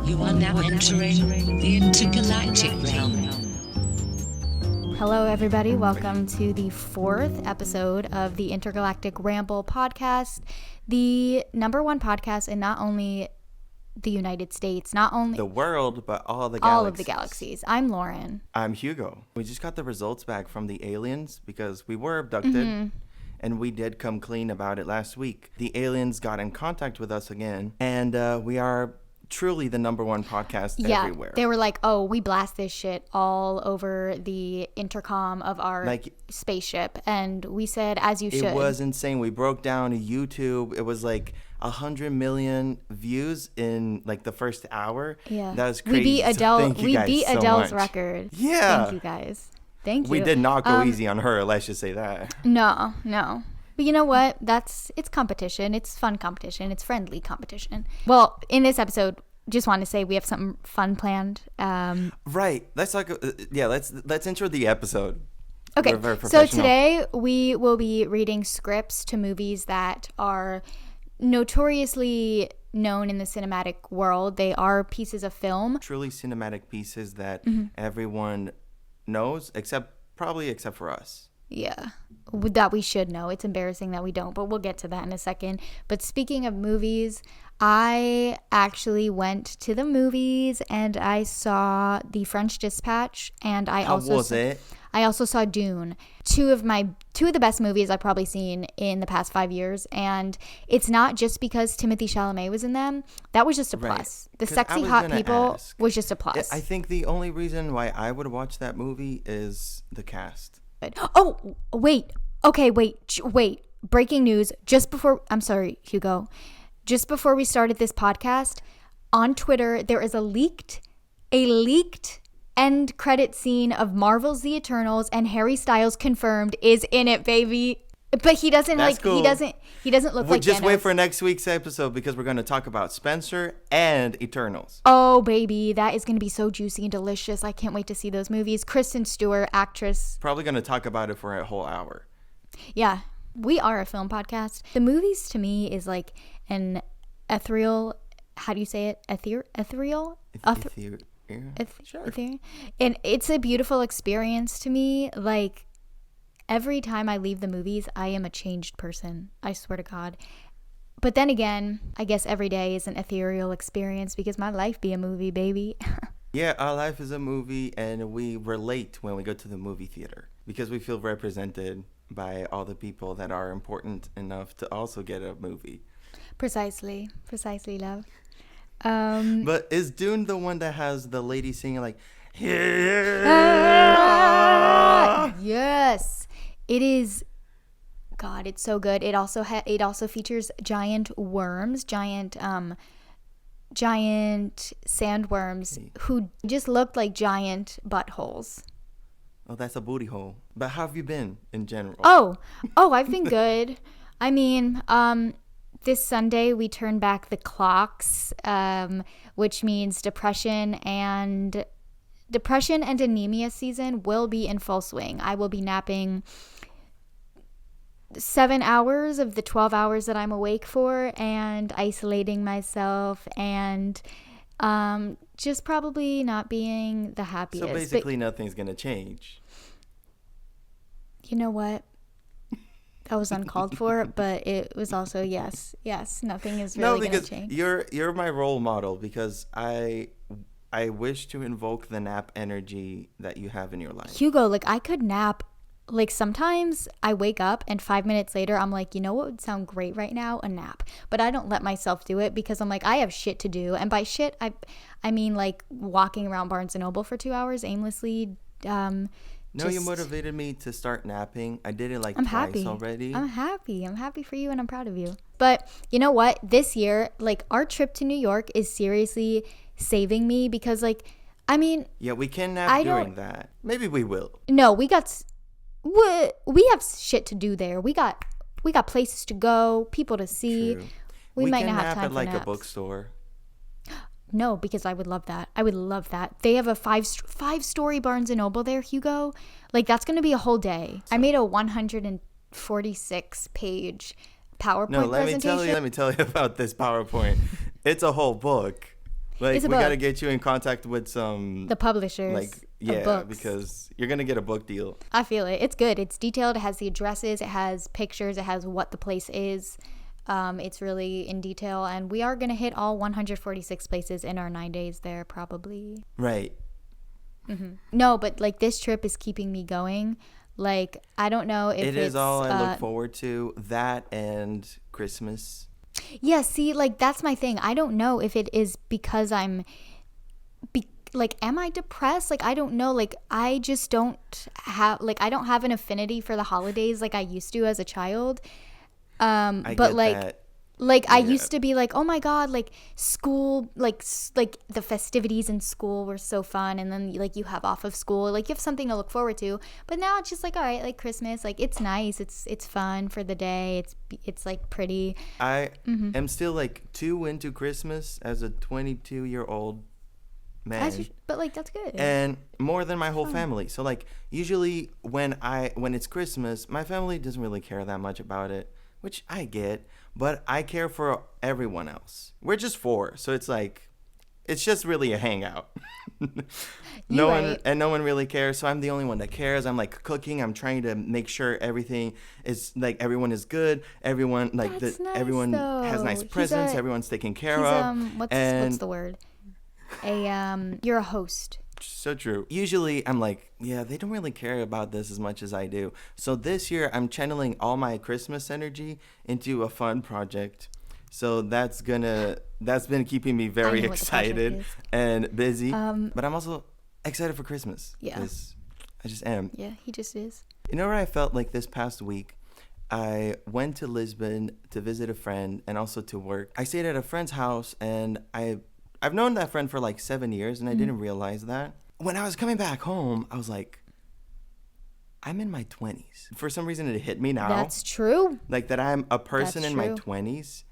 You are now entering the intergalactic realm. Hello, everybody. Welcome to the 4th episode of the Intergalactic Ramble podcast, the number one podcast in not only the United States, not only the world, but all the galaxies. All of the galaxies. I'm Lauren. I'm Hugo. We just got the results back from the aliens because we were abducted. And we did come clean about it last week. The aliens got in contact with us again, and we are truly the number one podcast everywhere. They were like, oh, we blast this shit all over the intercom of our spaceship. And we said, as you should. It was insane. We broke down YouTube. It was like 100 million views in like the first hour. Yeah. That was crazy. We beat Adele's record. Yeah. Thank you, guys. Thank you. We did not go easy on her, let's just say that. No. But you know what? It's competition. It's fun competition. It's friendly competition. Well, in this episode, just want to say we have something fun planned. Right. Let's talk. Let's intro the episode. Okay. So today we will be reading scripts to movies that are notoriously known in the cinematic world. They are pieces of film. Truly cinematic pieces that everyone knows, except for us. Yeah, that we should know. It's embarrassing that we don't, but we'll get to that in a second. But speaking of movies, I actually went to the movies and I saw The French Dispatch, and I also saw Dune. Two of the best movies I've probably seen in the past 5 years, and it's not just because Timothée Chalamet was in them. That was just a plus. The sexy hot people was just a plus. I think the only reason why I would watch that movie is the cast. Oh, wait. Okay, wait. Breaking news. I'm sorry, Hugo. Just before we started this podcast, on Twitter, there is a leaked end credit scene of Marvel's The Eternals, and Harry Styles confirmed is in it, baby. But he doesn't cool. he doesn't look like just Thanos. Wait for next week's episode because we're going to talk about Spencer and Eternals. Oh, baby, that is going to be so juicy and delicious. I can't wait to see those movies. Kristen Stewart, actress. Probably going to talk about it for a whole hour. Yeah, we are a film podcast. The movies to me is like an ethereal, how do you say it? Ethereal? Sure. And it's a beautiful experience to me. Like, every time I leave the movies, I am a changed person. I swear to God. But then again, I guess every day is an ethereal experience because my life be a movie, baby. Yeah, our life is a movie, and we relate when we go to the movie theater because we feel represented by all the people that are important enough to also get a movie. Precisely, love. But is Dune the one that has the lady singing like, yes, it is. God, it's so good. It also features giant worms, giant sandworms who just looked like giant buttholes. Oh, that's a booty hole. But how have you been in general? Oh, I've been good. I mean, this Sunday we turn back the clocks, which means depression and anemia season will be in full swing. I will be napping 7 hours of the 12 hours that I'm awake for and isolating myself and just probably not being the happiest. So basically nothing's going to change. You know what? That was uncalled for, but it was also yes, nothing is really going to change. You're my role model because I wish to invoke the nap energy that you have in your life. Hugo, like I could nap. Like sometimes I wake up and 5 minutes later I'm like, you know what would sound great right now? A nap. But I don't let myself do it because I'm like, I have shit to do. And by shit, I mean like walking around Barnes & Noble for 2 hours aimlessly. No, you motivated me to start napping. I did it twice already. I'm happy for you and I'm proud of you. But you know what? This year, like our trip to New York is seriously saving me because like, I mean. Yeah, we can nap during that. Maybe we will. No, we have shit to do there. We got places to go, people to see. True. We might can not have nap time at for like naps. a bookstore. No, because I would love that. They have a five-story Barnes & Noble there, Hugo. Like, that's going to be a whole day. I made a 146-page PowerPoint presentation. Let me tell you about this PowerPoint. It's a whole book. Like, It's a we got to book. get you in contact with some, The publishers like, of yeah, books. because you're going to get a book deal. I feel it. It's good. It's detailed. It has the addresses. It has pictures. It has what the place is. It's really in detail. And we are going to hit all 146 places in our 9 days there, probably. Right. No, but like this trip is keeping me going. Like, I don't know if It it's... is all I look forward to. That and Christmas. Yeah, see, like, that's my thing. I don't know if it is because am I depressed? Like, I don't know. Like, I just don't have, like, I don't have an affinity for the holidays like I used to as a child. I But get like, that. I Yeah. used to be like, oh my God, like school, like the festivities in school were so fun. And then like you have off of school, like you have something to look forward to. But now it's just like, all right, like Christmas, like it's nice. It's fun for the day. It's like pretty. I am still like too into Christmas as a 22-year-old man. But like, that's good. And more than my whole family. So like usually when it's Christmas, my family doesn't really care that much about it, which I get, but I care for everyone else. We're just four, so it's like it's just really a hangout. No one really cares, so I'm the only one that cares. I'm like cooking, I'm trying to make sure everything is like everyone is good, everyone like That's nice, everyone has nice presents, everyone's taken care of. What's the word? You're a host. So true. Usually I'm like, yeah, they don't really care about this as much as I do. So this year I'm channeling all my Christmas energy into a fun project. So that's been keeping me very know what the project excited is. and busy. But I'm also excited for Christmas. Yeah. 'Cause I just am. Yeah, he just is. You know what I felt like this past week? I went to Lisbon to visit a friend and also to work. I stayed at a friend's house, and I've known that friend for like 7 years, and I didn't realize that. When I was coming back home, I was like, I'm in my 20s. For some reason, it hit me now. That's true. Like that I'm a person That's in my true. 20s,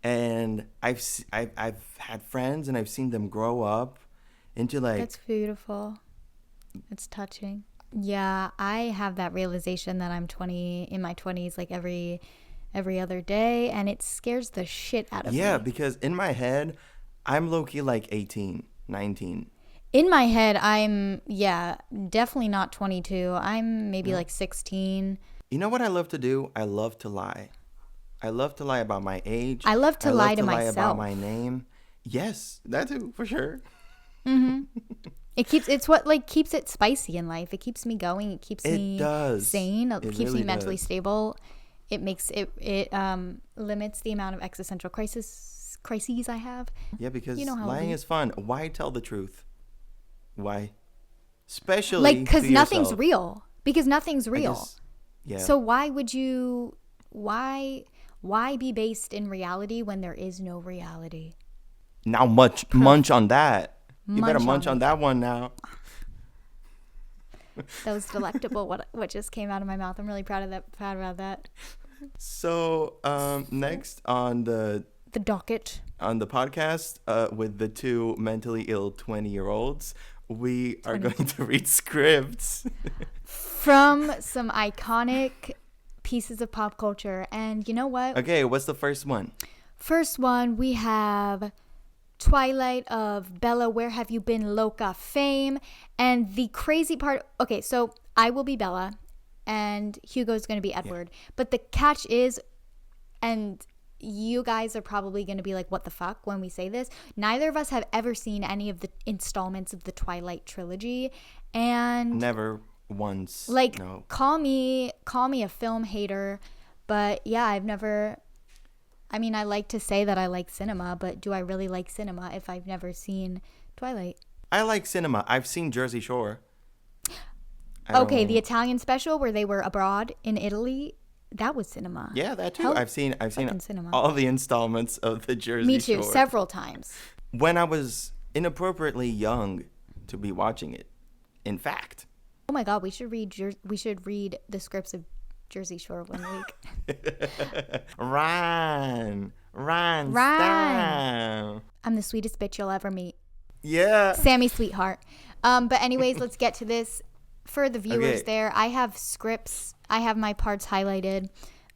and I've had friends, and I've seen them grow up into like... That's beautiful. It's touching. Yeah, I have that realization that I'm in my 20s, like every other day, and it scares the shit out of me. Yeah, because in my head, I'm low-key like 18, 19. In my head, I'm, definitely not 22. I'm maybe like 16. You know what I love to do? I love to lie. I love to lie about my age. I love to lie to lie myself. about my name. Yes, that too, for sure. It's what like keeps it spicy in life. It keeps me going. It keeps me sane. It keeps me mentally stable. It makes it limits the amount of existential crises I have. Yeah, because You know how it lying is. is fun. Why tell the truth? Why? Especially Like, because to nothing's yourself. real. Because nothing's I real. guess- yeah. So why would you? Why be based in reality when there is no reality? Now munch on that. You better Munch munch on on that one now. That was delectable. What just came out of my mouth. I'm really proud about that. So next on the docket. on the podcast with the two mentally ill 20-year-olds, we are going to read scripts. From some iconic pieces of pop culture. And you know what? Okay, what's the first one? First one, we have Twilight of Bella, Where Have You Been, Loca fame. And the crazy part, okay, so I will be Bella and Hugo's going to be Edward. But the catch is, and you guys are probably going to be like, what the fuck when we say this? Neither of us have ever seen any of the installments of the Twilight trilogy. And Never once. like, no. call me a film hater, but yeah, I mean, I like to say that I like cinema, but do I really like cinema if I've never seen Twilight? I like cinema. I've seen Jersey Shore. Okay, the Italian special where they were abroad in Italy, that was cinema. Yeah, that too. Hell, I've seen fucking cinema. all the installments of the Jersey Me too, Shore. several times. When I was inappropriately young to be watching it. In fact. Oh my God, we should read the scripts of Jersey Shore one week. Ryan, Ryan. stop. I'm the sweetest bitch you'll ever meet. Yeah. Sammy Sweetheart. But anyways, let's get to this. For the viewers Okay. there, I have scripts. I have my parts highlighted.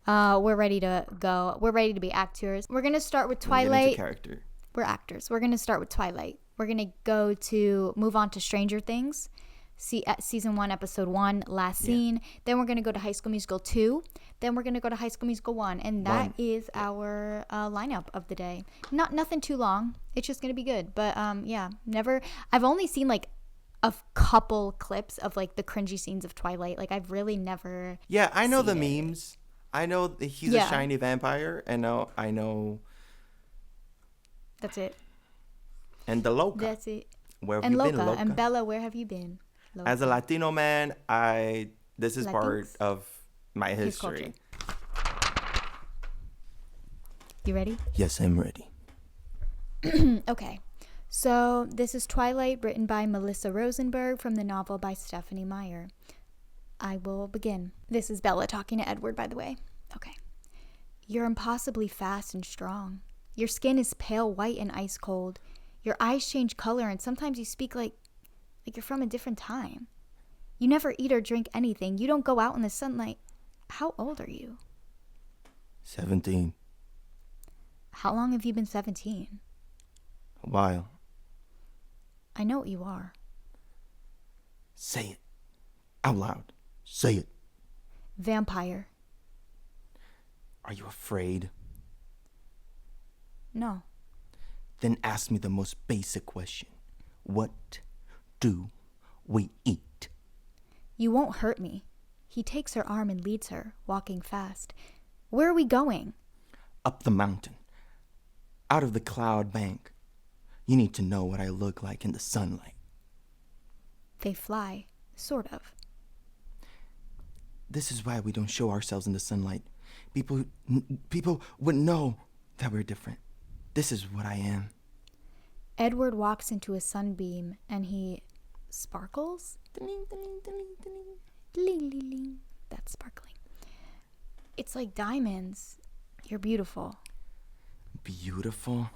We're ready to go. We're ready to be actors. We're going to start with Get into Twilight. character. We're actors. We're going to start with Twilight. We're going to move on to Stranger Things. Season 1, episode 1, last scene. Then we're going to go to High School Musical 2. Then we're going to go to High School Musical 1. And that is our lineup of the day. Nothing too long. It's just going to be good. But I've only seen like a couple clips of like the cringy scenes of Twilight. Like I've really never. Yeah, I know the seen it. memes. I know that he's a shiny vampire. And I know. That's it. And the Loca. That's it. Where have And you Loca. been, Loca? And Bella, where have you been? Loca. As a Latino man, this is part Latinos? of my His history. culture. You ready? Yes, I'm ready. Okay. So this is Twilight, written by Melissa Rosenberg from the novel by Stephanie Meyer. I will begin. This is Bella talking to Edward, by the way. Okay. You're impossibly fast and strong. Your skin is pale white and ice cold. Your eyes change color, and sometimes you speak like you're from a different time. You never eat or drink anything. You don't go out in the sunlight. How old are you? 17. How long have you been 17? A while. I know what you are. Say it. Out loud. Say it. Vampire. Are you afraid? No. Then ask me the most basic question. What do we eat? You won't hurt me. He takes her arm and leads her, walking fast. Where are we going? Up the mountain. Out of the cloud bank. You need to know what I look like in the sunlight. They fly, sort of. This is why we don't show ourselves in the sunlight. People would know that we're different. This is what I am. Edward walks into a sunbeam and he sparkles. That's sparkling. It's like diamonds. You're beautiful. Beautiful?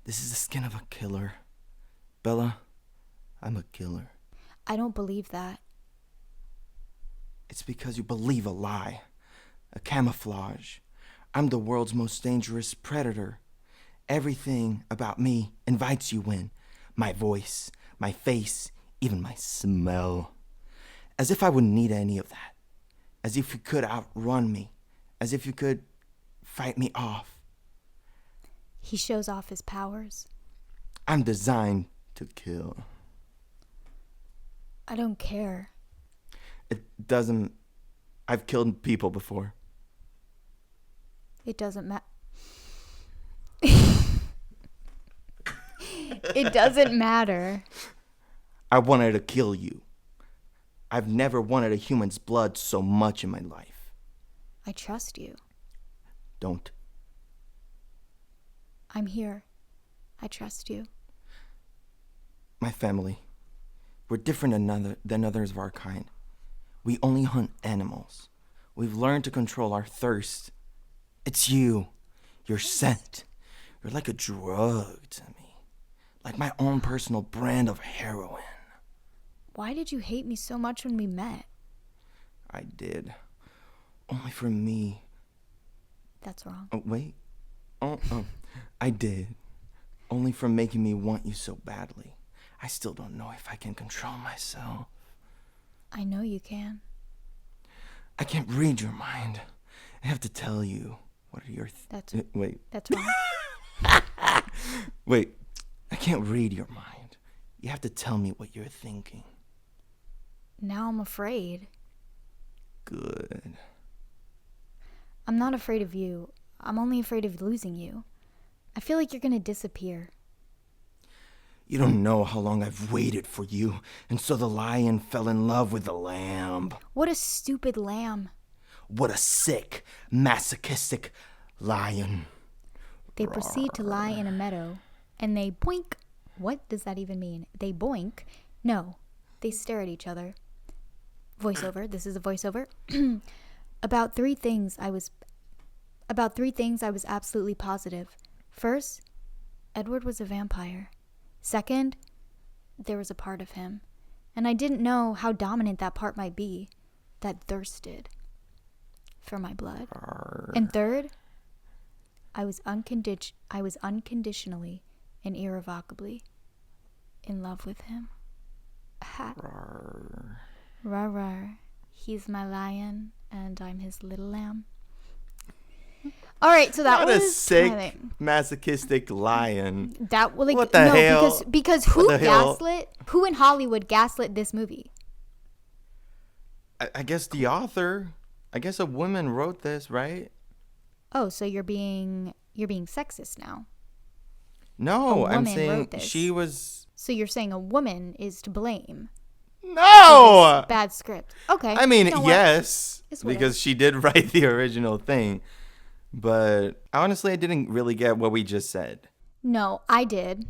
This is the skin of a killer. Bella, I'm a killer. I don't believe that. It's because you believe a lie. A camouflage. I'm the world's most dangerous predator. Everything about me invites you in. My voice, my face, even my smell. As if I wouldn't need any of that. As if you could outrun me. As if you could fight me off. He shows off his powers. I'm designed to kill. I don't care. It doesn't... I've killed people before. It doesn't matter. It doesn't matter. I wanted to kill you. I've never wanted a human's blood so much in my life. I trust you. Don't. I'm here. I trust you. My family. We're different than others of our kind. We only hunt animals. We've learned to control our thirst. It's you. Your scent. You're like a drug to me. Like my own personal brand of heroin. Why did you hate me so much when we met? I did. Only for me. That's wrong. Oh, wait. Oh. I did. Only for making me want you so badly. I still don't know if I can control myself. I know you can. I can't read your mind. I have to tell you. What are your... wait. That's wrong. Wait. I can't read your mind. You have to tell me what you're thinking. Now I'm afraid. Good. I'm not afraid of you. I'm only afraid of losing you. I feel like you're gonna disappear. You don't know how long I've waited for you, and so the lion fell in love with the lamb. What a stupid lamb. What a sick, masochistic lion. They proceed to lie in a meadow, and they boink. What does that even mean? They boink? No, they stare at each other. Voiceover. This is a voiceover. About three things I was absolutely positive. First, Edward was a vampire. Second, there was a part of him, and I didn't know how dominant that part might be, that thirsted for my blood. And third, I was unconditionally and irrevocably in love with him. Ha. Rawr. Rar rar. He's my lion and I'm his little lamb. All right, so that Not was a sick, Twilight. masochistic lion. That like What the no, hell? because What who the hell? who in Hollywood gaslit this movie? I guess the author. I guess a woman wrote this, right? Oh, so you're being sexist now. No, A I'm woman saying wrote this. she was. So you're saying a woman is to blame for No! this bad script. Okay. I mean, you know what? yes, It's whatever. because she did write the original thing. But honestly, I didn't really get what we just said. No, I did.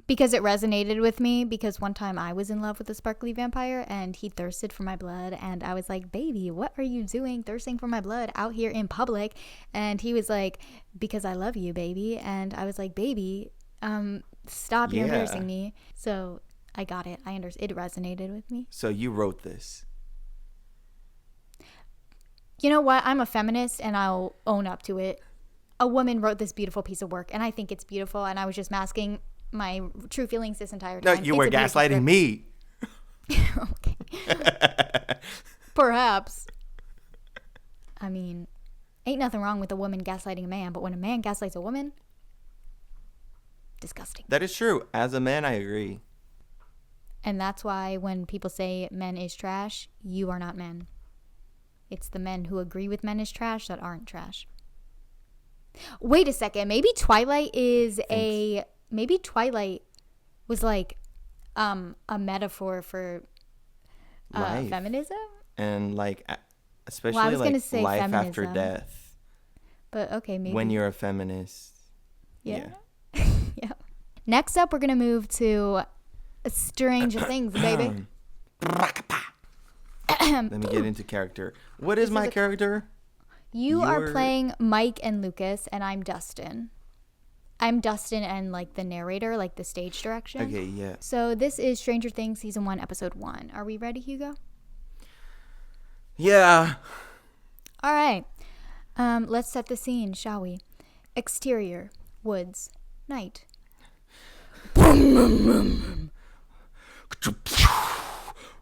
Because it resonated with me. Because one time I was in love with a sparkly vampire and he thirsted for my blood. And I was like, baby, what are you doing thirsting for my blood out here in public? And he was like, because I love you, baby. And I was like, baby, stop Yeah. embarrassing me. So I got it. I understood. It resonated with me. So you wrote this. You know what? I'm a feminist and I'll own up to it. A woman wrote this beautiful piece of work and I think it's beautiful. And I was just masking my true feelings this entire No, time. you It's were a beautiful gaslighting me. Okay. Perhaps. I mean, ain't nothing wrong with a woman gaslighting a man, but when a man gaslights a woman, disgusting. That is true. As a man, I agree. And that's why when people say men is trash, you are not men. It's the men who agree with men is trash that aren't trash. Wait a second. Maybe Twilight was like a metaphor for Life. feminism. And like, especially Well, I was gonna like say life after feminism. death. But okay, maybe. When you're a feminist. Yeah. Yeah. Next up, we're going to move to Stranger Things, baby. Let me get into character. What is my character? You are You're- playing Mike and Lucas, and I'm Dustin. I'm Dustin and like the narrator, like the stage direction. Okay, yeah. So this is Stranger Things Season 1, Episode 1. Are we ready, Hugo? Yeah. All right. Let's set the scene, shall we? Exterior, woods, night.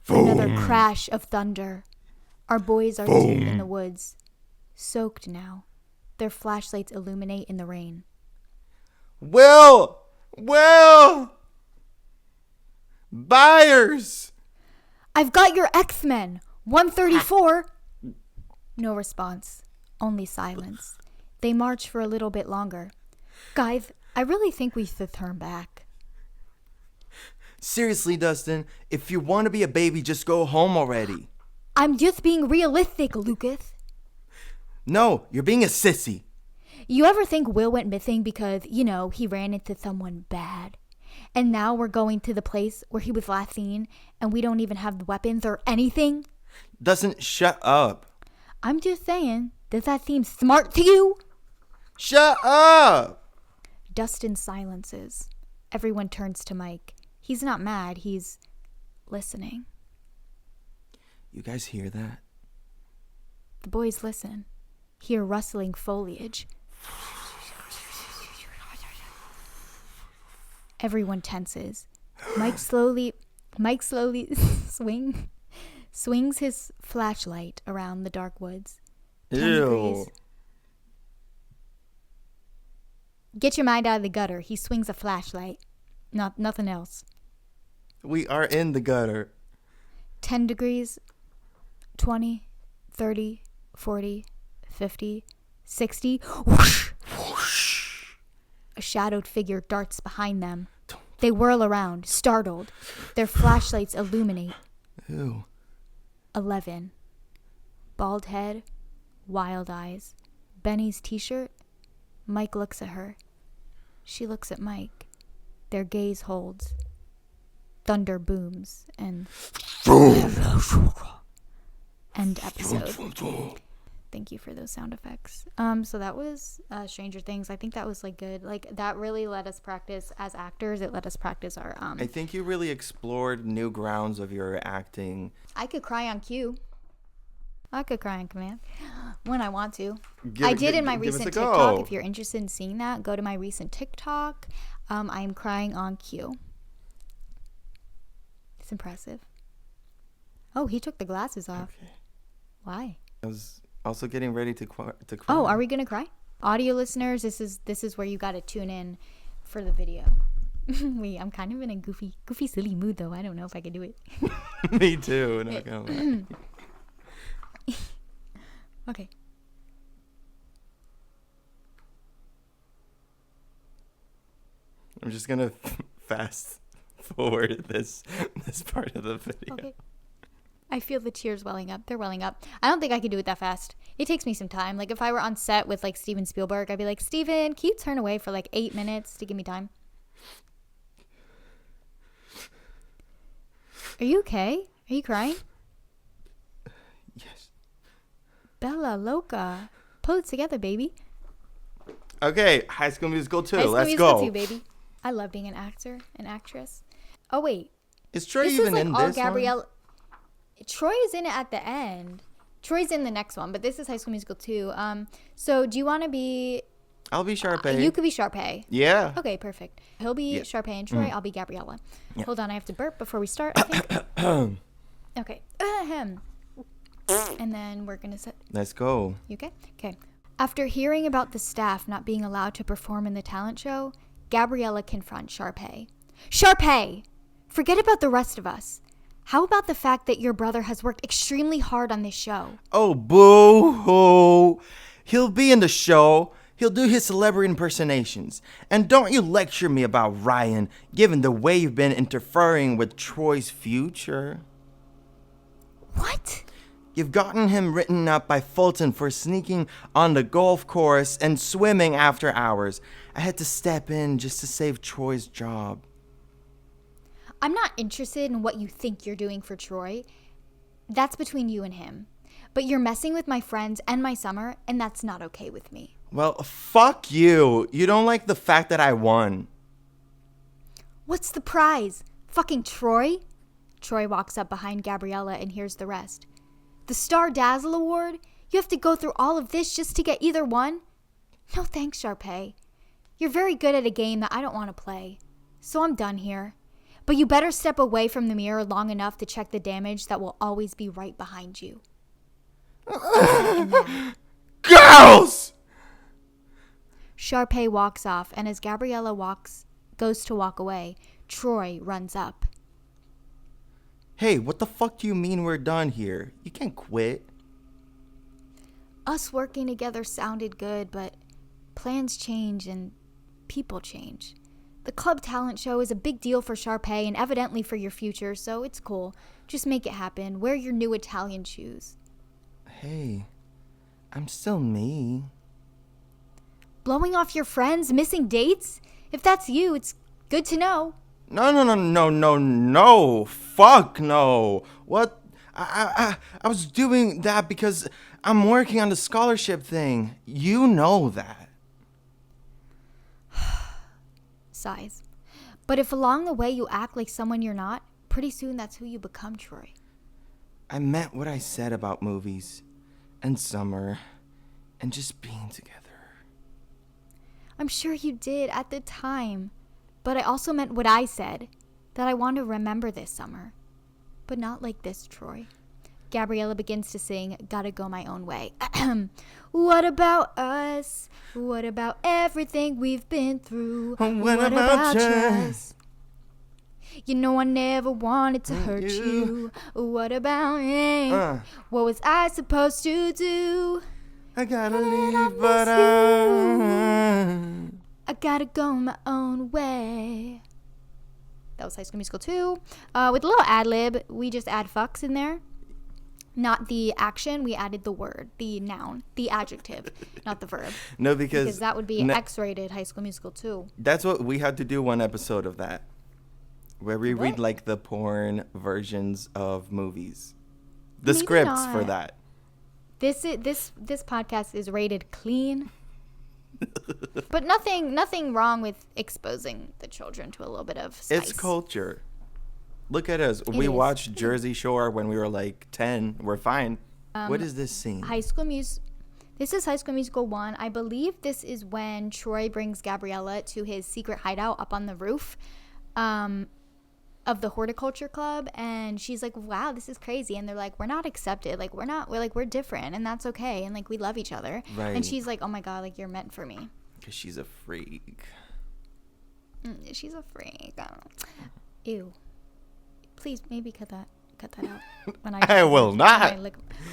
Another crash of thunder. Our boys are deep in the woods, soaked now. Their flashlights illuminate in the rain. Will! Buyers! I've got your X-Men! 134! No response. Only silence. They march for a little bit longer. Guys, I really think we should turn back. Seriously, Dustin, if you want to be a baby, just go home already. I'm just being realistic, Lucas. No, you're being a sissy. You ever think Will went missing because, you know, he ran into someone bad? And now we're going to the place where he was last seen and we don't even have weapons or anything? Dustin, shut up. I'm just saying, does that seem smart to you? Shut up! Dustin silences. Everyone turns to Mike. He's not mad, he's listening. You guys hear that? The boys listen, hear rustling foliage. Everyone tenses. Mike slowly swings his flashlight around the dark woods. 10 degrees. Get your mind out of the gutter. He swings a flashlight. Nothing else. We are in the gutter. 10 degrees, 20, 30, 40, 50, 60. Whoosh! Whoosh! A shadowed figure darts behind them. They whirl around, startled. Their flashlights illuminate. Ew. 11. Bald head, wild eyes. Benny's t-shirt. Mike looks at her. She looks at Mike. Their gaze holds. Thunder booms and end episode. Thank you for those sound effects. So that was Stranger Things. I think that was like good. Like that really let us practice as actors. It let us practice our I think you really explored new grounds of your acting. I could cry on cue. I could cry on command when I want to. Give I did in my give us recent a go. TikTok. If you're interested in seeing that, go to my recent TikTok. I am crying on cue. It's impressive. Oh, he took the glasses off. Okay. Why? I was also getting ready to cry. Oh, are we gonna cry? Audio listeners, this is where you gotta tune in for the video. Wait, I'm kind of in a goofy, silly mood though. I don't know if I can do it. Me too. Not gonna lie. Okay. I'm just gonna fast forward this part of the video. Okay. I feel the tears welling up. They're welling up. I don't think I could do it that fast. It takes me some time. Like if I were on set with like Steven Spielberg, I'd be like, Steven, can you turn away for like 8 minutes to give me time? Are you okay? Are you crying? Yes. Bella Loca. Pull it together, baby. Okay, High School Musical 2. High School Let's Musical go. 2, baby. I love being an actor, an actress. Oh wait, Is Troy this even is like in all this Gabrielle. Troy is in it at the end. Troy's in the next one, but this is High School Musical 2. So do you want to be? I'll be Sharpay. You could be Sharpay. Yeah. Okay, perfect. He'll be Yeah. Sharpay and Troy. I'll be Gabriella. Yeah. Hold on, I have to burp before we start. I think. Okay. Ahem. And then we're gonna set. Let's go. You okay? Okay. After hearing about the staff not being allowed to perform in the talent show, Gabriella confronts Sharpay. Sharpay! Forget about the rest of us. How about the fact that your brother has worked extremely hard on this show? Oh, boo-hoo. He'll be in the show. He'll do his celebrity impersonations. And don't you lecture me about Ryan, given the way you've been interfering with Troy's future. What? You've gotten him written up by Fulton for sneaking on the golf course and swimming after hours. I had to step in just to save Troy's job. I'm not interested in what you think you're doing for Troy. That's between you and him. But you're messing with my friends and my summer, and that's not okay with me. Well, fuck you. You don't like the fact that I won. What's the prize? Fucking Troy? Troy walks up behind Gabriella and hears the rest. The Star Dazzle Award? You have to go through all of this just to get either one? No thanks, Sharpay. You're very good at a game that I don't want to play. So I'm done here. But you better step away from the mirror long enough to check the damage that will always be right behind you. Girls! Sharpay walks off, and as Gabriella goes to walk away, Troy runs up. Hey, what the fuck do you mean we're done here? You can't quit. Us working together sounded good, but plans change and people change. The club talent show is a big deal for Sharpay and evidently for your future, so it's cool. Just make it happen. Wear your new Italian shoes. Hey, I'm still me. Blowing off your friends? Missing dates? If that's you, it's good to know. No. Fuck no. What? I was doing that because I'm working on the scholarship thing. You know that. Sighs. But if along the way you act like someone you're not, pretty soon that's who you become, Troy. I meant what I said about movies and summer and just being together. I'm sure you did at the time. But I also meant what I said, that I want to remember this summer. But not like this, Troy. Gabriella begins to sing Gotta Go My Own Way. What about us? What about everything we've been through? What about trust? You know I never wanted to hurt you. What about me? What was I supposed to do? I gotta When I leave, but I gotta go my own way. That was High School Musical 2. With a little ad-lib, we just add fucks in there. Not the action, we added the word, the noun, the adjective, not the verb. No, because that would be X-rated High School Musical 2. That's what we had to do one episode of that. Where we read What? like the porn versions of movies. The Maybe scripts for not. that. This podcast is rated clean. But nothing wrong with exposing the children to a little bit of spice. It's culture. Look at us. We is. watched Jersey Shore when we were like 10. We're fine. What is this scene? This is High School Musical 1. I believe this is when Troy brings Gabriella to his secret hideout up on the roof. of the horticulture club, and she's like, wow, this is crazy. And they're like, we're not accepted. Like, we're different, and that's okay. And like, we love each other. Right. And she's like, oh my God, like, you're meant for me. Because she's a freak. She's a freak. Ew. Please, maybe cut that out. When I will not.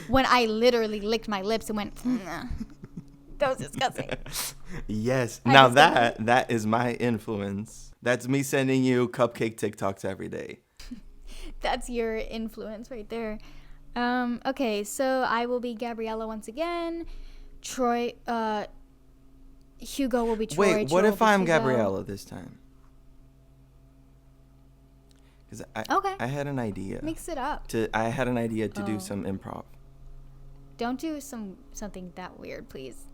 When I literally licked my lips and went, that was disgusting. Yes. Now that is my influence. That's me sending you cupcake TikToks every day. That's your influence right there. Okay, so I will be Gabriella once again. Troy, Hugo will be Troy. Wait, what Troy if will be I'm Hugo. Gabriella this time? Because I had an idea. Mix it up. I had an idea to do some improv. Don't do something that weird, please.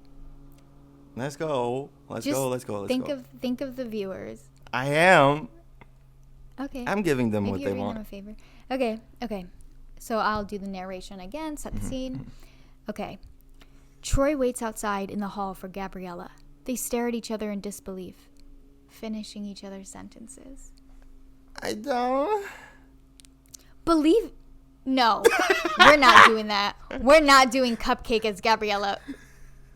Let's go. Let's go. Think of the viewers. I am. Okay. I'm giving them Maybe what you're they doing want. them a favor. Okay. So I'll do the narration again, set the scene. Okay. Troy waits outside in the hall for Gabriella. They stare at each other in disbelief, finishing each other's sentences. I don't. No, we're not doing that. We're not doing Cupcake as Gabriella.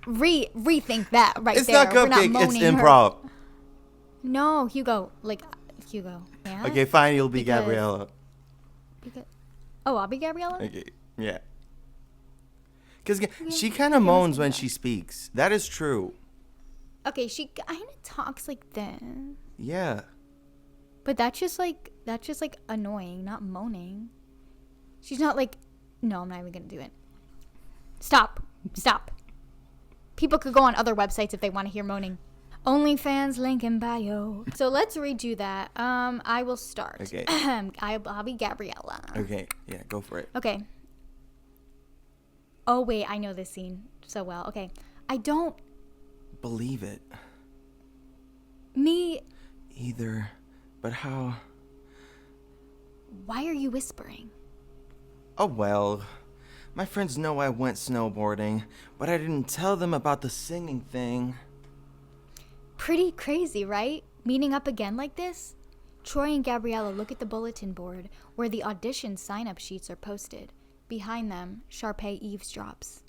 Rethink that right It's there. not We're not cupcake. It's moaning improv. her. No, Hugo. Yeah. Okay, fine. You'll be Because- Gabriella. I'll be Gabriella? Okay. Yeah. Because she kind of moans when she speaks. That is true. Okay, she kind of talks like this. Yeah. But that's just like annoying, not moaning. She's not like, no, I'm not even going to do it. Stop. People could go on other websites if they want to hear moaning. OnlyFans link in bio. So let's redo that. I will start. Okay. I'll be Gabriella. Okay. Yeah, go for it. Okay. Oh, wait, I know this scene so well. Okay. I don't... Believe it. Me... Either. But how? Why are you whispering? Oh, well. My friends know I went snowboarding, but I didn't tell them about the singing thing. Pretty crazy, right? Meeting up again like this? Troy and Gabriella look at the bulletin board where the audition sign-up sheets are posted. Behind them, Sharpay eavesdrops.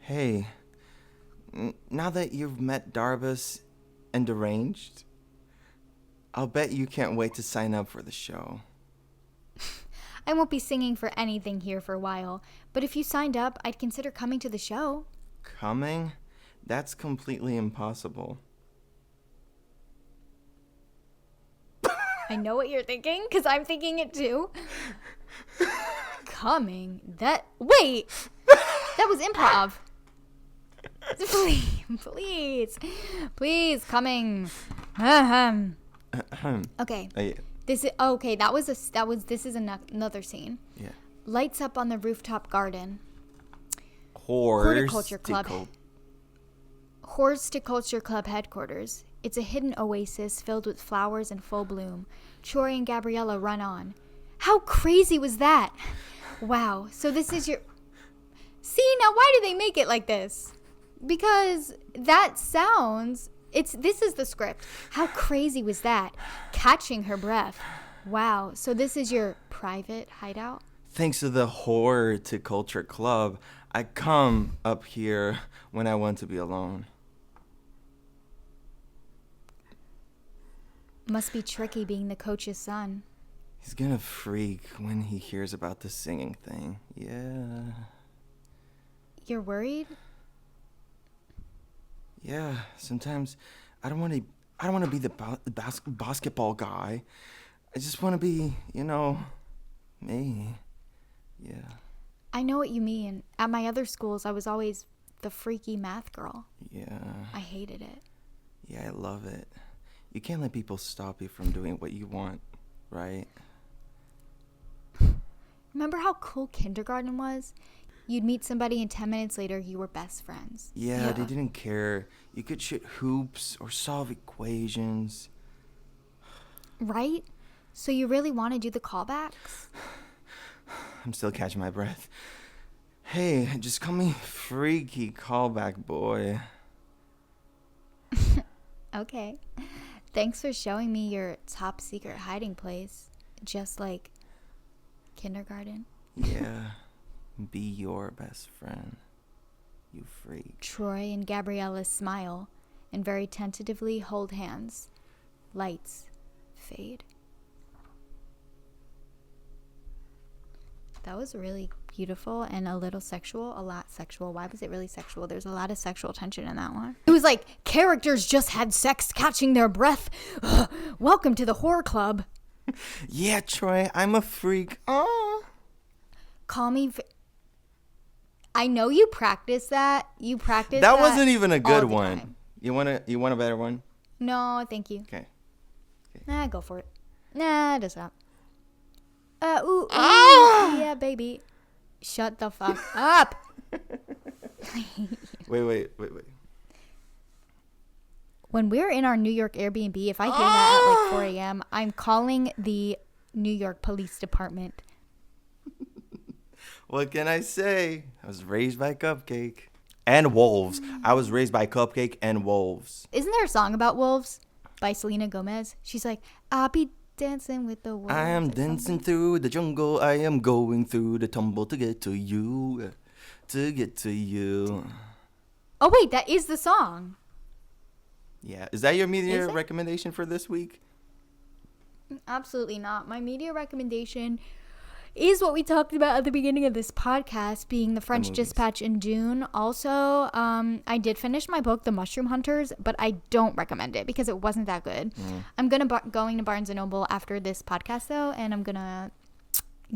Hey, now that you've met Darbus and Deranged, I'll bet you can't wait to sign up for the show. I won't be singing for anything here for a while, but if you signed up, I'd consider coming to the show. Coming? That's completely impossible. I know what you're thinking, because I'm thinking it too. Coming? Wait! That was improv. Please, coming. Okay. This is another scene. Yeah. Lights up on the rooftop garden. Horticulture Club. Horticulture Club headquarters. It's a hidden oasis filled with flowers in full bloom. Troy and Gabriella run on. How crazy was that? Wow. So this is your... See, now why do they make it like this? Because that sounds... This is the script. How crazy was that? Catching her breath. Wow. So this is your private hideout? Thanks to the Horticulture Club, I come up here when I want to be alone. Must be tricky being the coach's son. He's gonna freak when he hears about the singing thing. Yeah. You're worried? Yeah, sometimes I don't want to be the basketball guy. I just want to be, me. Yeah. I know what you mean. At my other schools, I was always the freaky math girl. Yeah. I hated it. Yeah, I love it. You can't let people stop you from doing what you want, right? Remember how cool kindergarten was? You'd meet somebody and 10 minutes later you were best friends. Yeah, they didn't care. You could shoot hoops or solve equations. Right? So you really want to do the callbacks? I'm still catching my breath. Hey, just call me Freaky Callback Boy. Okay. Thanks for showing me your top secret hiding place. Just like kindergarten. Yeah. Be your best friend. You freak. Troy and Gabriella smile and very tentatively hold hands. Lights fade. That was really beautiful and a little sexual, a lot sexual. Why was it really sexual? There's a lot of sexual tension in that one. It was like characters just had sex catching their breath. Ugh, welcome to the horror club. Yeah, Troy, I'm a freak. Oh. Call me. I know you practice that. You practice That wasn't even a good all the one. time. You want a better one? No, thank you. Okay. Nah, go for it. Nah, just not. Ooh, yeah, baby. Shut the fuck up. Wait. When we're in our New York Airbnb, if I hear that at like 4 a.m., I'm calling the New York Police Department. What can I say? I was raised by Cupcake and wolves. I was raised by Cupcake and wolves. Isn't there a song about wolves by Selena Gomez? She's like, I'll be dancing with the wolves. I am or dancing something. through the jungle. I am going through the tumble to get to you. To get to you. Oh, wait, that is the song. Yeah. Is that your media Is it? recommendation for this week? Absolutely not. My media recommendation is what we talked about at the beginning of this podcast, being The French movies. Dispatch in Dune. Also, I did finish my book, The Mushroom Hunters, but I don't recommend it because it wasn't that good. I'm going to Barnes & Noble after this podcast, though, and I'm going to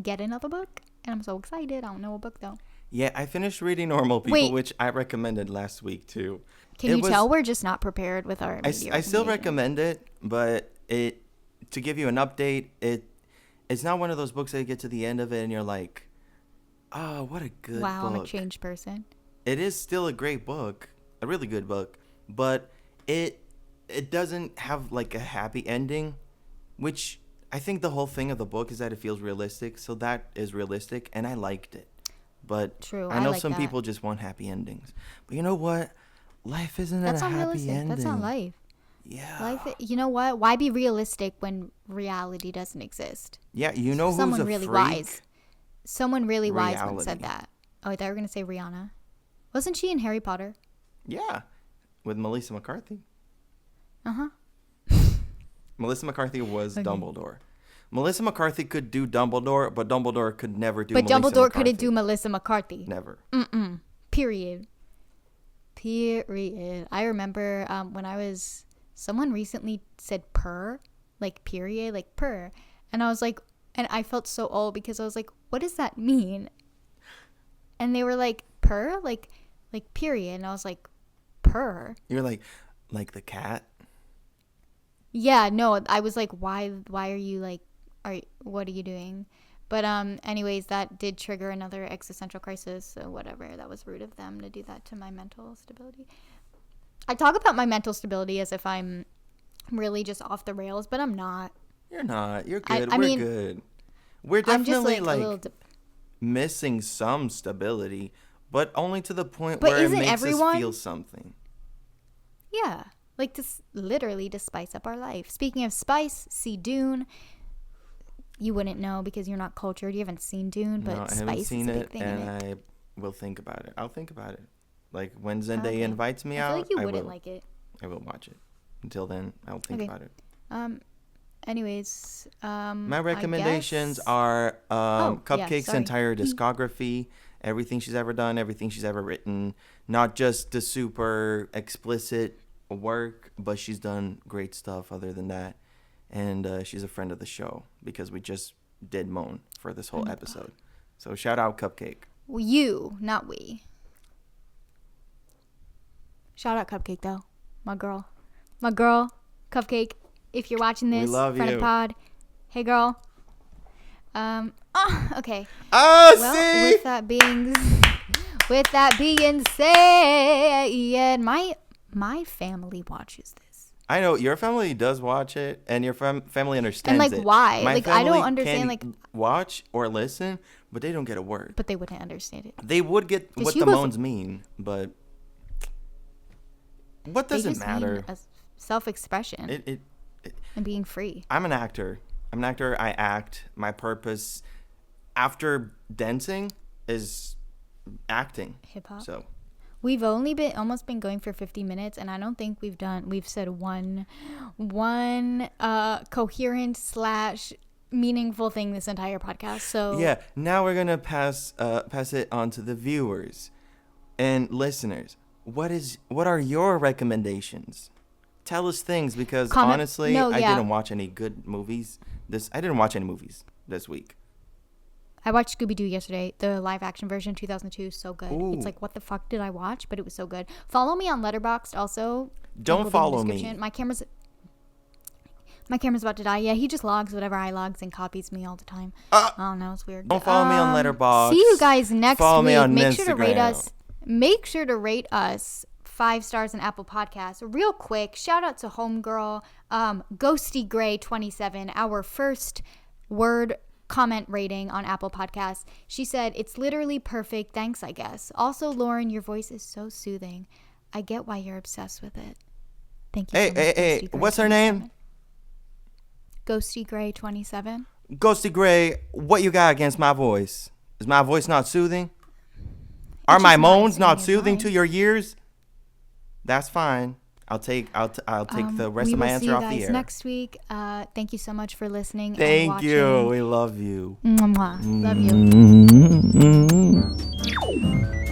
get another book, and I'm so excited. I don't know what book, though. Yeah, I finished reading Normal People, Wait. which I recommended last week, too. Can you tell we're just not prepared with our media I still recommendation? recommend it, but to give you an update, it's not one of those books that you get to the end of it and you're like, oh, what a good Wow, book. I'm a changed person. It is still a great book, a really good book, but it doesn't have like a happy ending, which I think the whole thing of the book is that it feels realistic, so that is realistic, and I liked it. But True, I I know like some that. people just want happy endings. But you know what? Life isn't That's a not happy realistic. ending. That's not life. Yeah. Life, you know what? Why be realistic when reality doesn't exist? Yeah, you know who's Someone a really freak? wise. Someone really wise once said Reality. that. Oh, I thought you were going to say Rihanna. Wasn't she in Harry Potter? Yeah, with Melissa McCarthy. Uh-huh. Melissa McCarthy was Okay. Dumbledore. Melissa McCarthy could do Dumbledore, but Dumbledore could never do But Melissa Dumbledore McCarthy. couldn't do Melissa McCarthy. Never. Period. I remember when I was... Someone recently said purr, like period, like purr. And I was like... And I felt so old because I was like, what does that mean? And they were like, purr? Like period. And I was like, purr? You're like the cat? Yeah, no, I was like, why are you like, what are you doing? But anyways, that did trigger another existential crisis, so whatever. That was rude of them to do that to my mental stability. I talk about my mental stability as if I'm really just off the rails, but I'm not. You're not. You're good. I We're mean, good. We're I'm just definitely like a little... missing some stability, but only to the point But where it isn't makes everyone? us feel something. Yeah, like literally to spice up our life. Speaking of spice, see Dune. You wouldn't know because you're not cultured. You haven't seen Dune, but No, I spice haven't seen is a big it, thing in and it. I will think about it. I'll think about it. Like when Zendaya Okay. invites me I out, feel like you I wouldn't will. like it. I will watch it. Until then, I'll think Okay. about it. Anyways, My recommendations I guess... are yeah, Cupcake's sorry. entire discography, everything she's ever done, everything she's ever written, not just the super explicit work, but she's done great stuff other than that. And she's a friend of the show because we just did moan for this whole episode. So shout out Cupcake. You, not we. Shout out Cupcake though, my girl, Cupcake. If you're watching this, We love friend you. of pod, hey girl. Okay. Oh, Well, see? with that being said, my family watches this. I know your family does watch it, and your family understands like, it. why? My Like, I don't family understand, can watch or listen, but they don't get a word. But they wouldn't understand it. They would get what the Hugo's- moans mean, but what does They it just matter? mean a self-expression. It and being free. I'm an actor. I act. My purpose after dancing is acting. Hip hop. So we've only almost been going for 50 minutes, and I don't think we've said one coherent / meaningful thing this entire podcast. So yeah, now we're gonna pass it on to the viewers and listeners. What are your recommendations? Tell us things, because honestly, I didn't watch any good movies. I didn't watch any movies this week. I watched Scooby-Doo yesterday, the live action version, 2002. So good. Ooh. It's like, what the fuck did I watch? But it was so good. Follow me on Letterboxd also. Don't follow me. My camera's about to die. Yeah, he just logs whatever I logs and copies me all the time. I don't know, it's weird. Don't follow me on Letterboxd. See you guys next follow week. Me on Make Instagram. sure to rate us. Make sure to rate us 5 stars in Apple Podcasts. Real quick, shout out to Homegirl, Ghosty Gray 27, our first word comment rating on Apple Podcasts. She said, "It's literally perfect. Thanks, I guess. Also, Lauren, your voice is so soothing. I get why you're obsessed with it. Thank you so much, Hey, what's her name? Ghosty Gray 27. Ghosty Gray, what you got against my voice? Is my voice not soothing? Are my moans not soothing to your ears? That's fine. I'll take the rest of my answer off the air. We will see you guys next week. Thank you so much for listening. Thank and you. We love you. Mwah. Love you.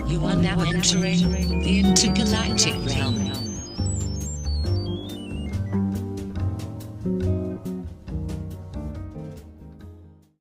You are now entering the intergalactic realm.